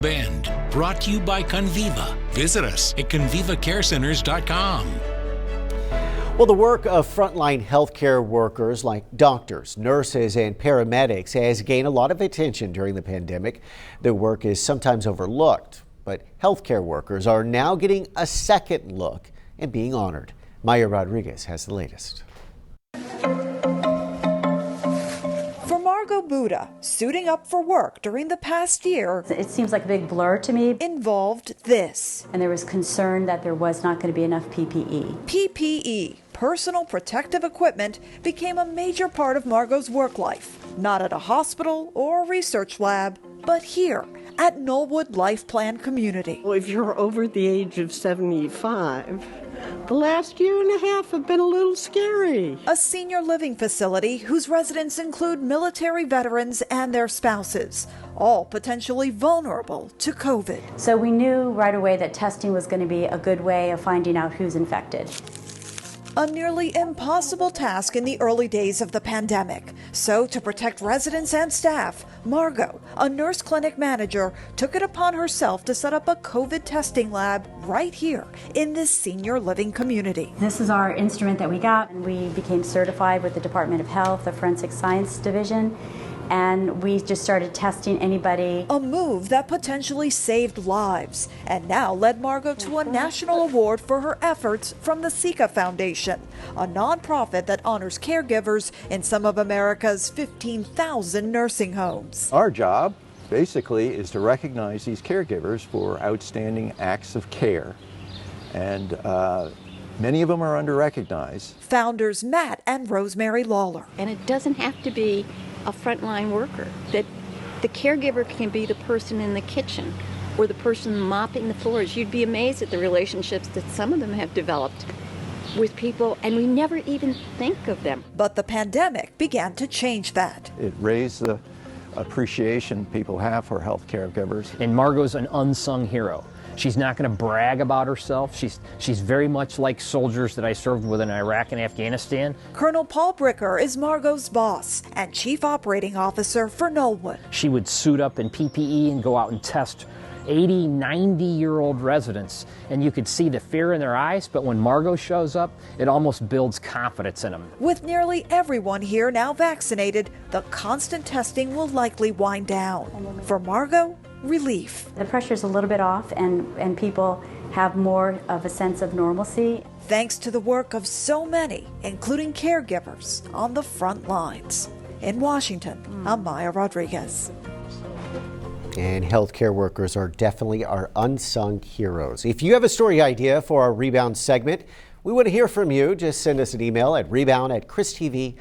Bend, brought to you by Conviva. Visit us at convivacarecenters.com. Well, the work of frontline healthcare workers like doctors, nurses, and paramedics has gained a lot of attention during the pandemic. Their work is sometimes overlooked, but healthcare workers are now getting a second look and being honored. Maya Rodriguez has the latest. For Margot Buddha, suiting up for work during the past year, it seems like a big blur to me. Involved this. And there was concern that there was not going to be enough PPE. PPE, personal protective equipment, became a major part of Margot's work life. Not at a hospital or a research lab, but here at Knollwood Life Plan Community. Well, if you're over the age of 75, the last year and a half have been a little scary. A senior living facility whose residents include military veterans and their spouses, all potentially vulnerable to COVID. So we knew right away that testing was going to be a good way of finding out who's infected. A nearly impossible task in the early days of the pandemic. So to protect residents and staff, Margot, a nurse clinic manager, took it upon herself to set up a COVID testing lab right here in this senior living community. This is our instrument that we got, and we became certified with the Department of Health, the Forensic Science Division, and we just started testing anybody. A move that potentially saved lives and now led Margot to a national award for her efforts from the Sika Foundation, a nonprofit that honors caregivers in some of America's 15,000 nursing homes. Our job basically is to recognize these caregivers for outstanding acts of care, and many of them are under-recognized. Founders Matt and Rosemary Lawler. And it doesn't have to be a frontline worker, that the caregiver can be the person in the kitchen or the person mopping the floors. You'd be amazed at the relationships that some of them have developed with people, and we never even think of them. But the pandemic began to change that. It raised the appreciation people have for health caregivers. And Margot's an unsung hero. She's not going to brag about herself. She's very much like soldiers that I served with in Iraq and Afghanistan. Colonel Paul Bricker is Margot's boss and chief operating officer for Knollwood. She would suit up in PPE and go out and test 80, 90-year-old residents, and you could see the fear in their eyes, but when Margot shows up, it almost builds confidence in them. With nearly everyone here now vaccinated, the constant testing will likely wind down. For Margot, relief. The pressure's a little bit off, and people have more of a sense of normalcy. Thanks to the work of so many, including caregivers on the front lines. In Washington, I'm Maya Rodriguez. And healthcare workers are definitely our unsung heroes. If you have a story idea for our Rebound segment, we want to hear from you. Just send us an email at rebound@christv.com.